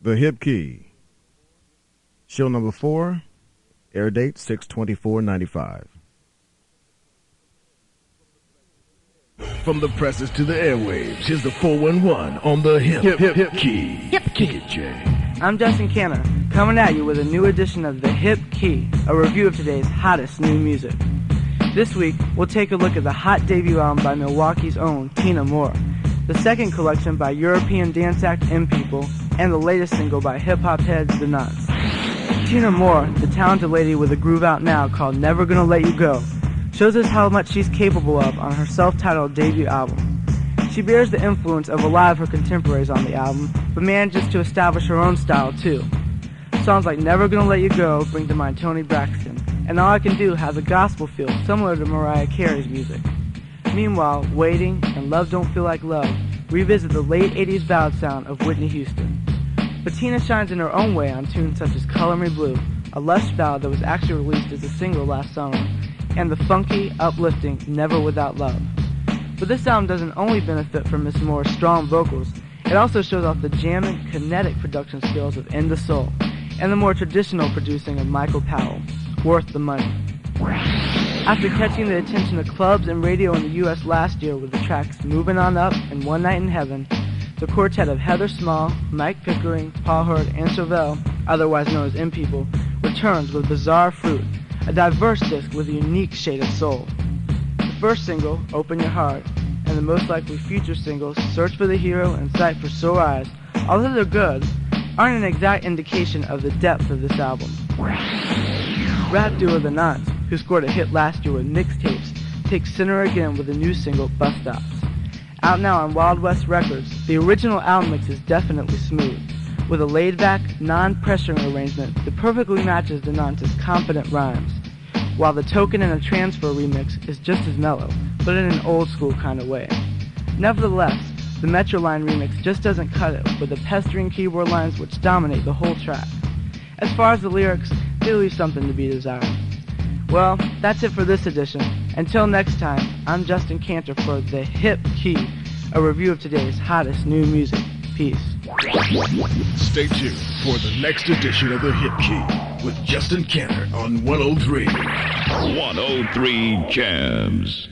The Hip Key. Show number 4, air date 6/24/95. From the presses to the airwaves, here's the 411 on the Hip Key. Kick it, Jay. I'm Justin Kantor, coming at you with a new edition of The Hip Key, a review of today's hottest new music. This week, we'll take a look at the hot debut album by Milwaukee's own Tina Moore, the second collection by European dance act M People, and the latest single by hip-hop heads The Nonce. Tina Moore, the talented lady with a groove out now called Never Gonna Let You Go, shows us how much she's capable of on her self-titled debut album. She bears the influence of a lot of her contemporaries on the album, but manages to establish her own style too. Songs like Never Gonna Let You Go bring to mind Toni Braxton, and All I Can Do has a gospel feel similar to Mariah Carey's music. Meanwhile, Waiting and Love Don't Feel Like Love revisit the late 80s ballad sound of Whitney Houston. But Tina shines in her own way on tunes such as Color Me Blue, a lush ballad that was actually released as a single last summer, and the funky, uplifting Never Without Love. But this album doesn't only benefit from Miss Moore's strong vocals, it also shows off the jamming, kinetic production skills of In the Soul, and the more traditional producing of Michael Powell, Worth the Money. After catching the attention of clubs and radio in the U.S. last year with the tracks Moving On Up and One Night in Heaven, the quartet of Heather Small, Mike Pickering, Paul Hurd, and Chauvel, otherwise known as M People, returns with Bizarre Fruit, a diverse disc with a unique shade of soul. The first single, Open Your Heart, and the most likely future singles, Search for the Hero and Sight for Sore Eyes, although they're good, aren't an exact indication of the depth of this album. Rap duo The Nonce, who scored a hit last year with Mixtapes, takes center again with the new single Bus Stops. Out now on Wild West Records, the original album mix is definitely smooth, with a laid-back, non-pressuring arrangement that perfectly matches The Nonce's confident rhymes, while the Token and a Transfer remix is just as mellow, but in an old-school kind of way. Nevertheless, the Metroline remix just doesn't cut it with the pestering keyboard lines which dominate the whole track. As far as the lyrics, they leave something to be desired. Well, that's it for this edition. Until next time, I'm Justin Kantor for The Hip Key, a review of today's hottest new music. Peace. Stay tuned for the next edition of The Hip Key with Justin Kantor on 103. 103 Jamz.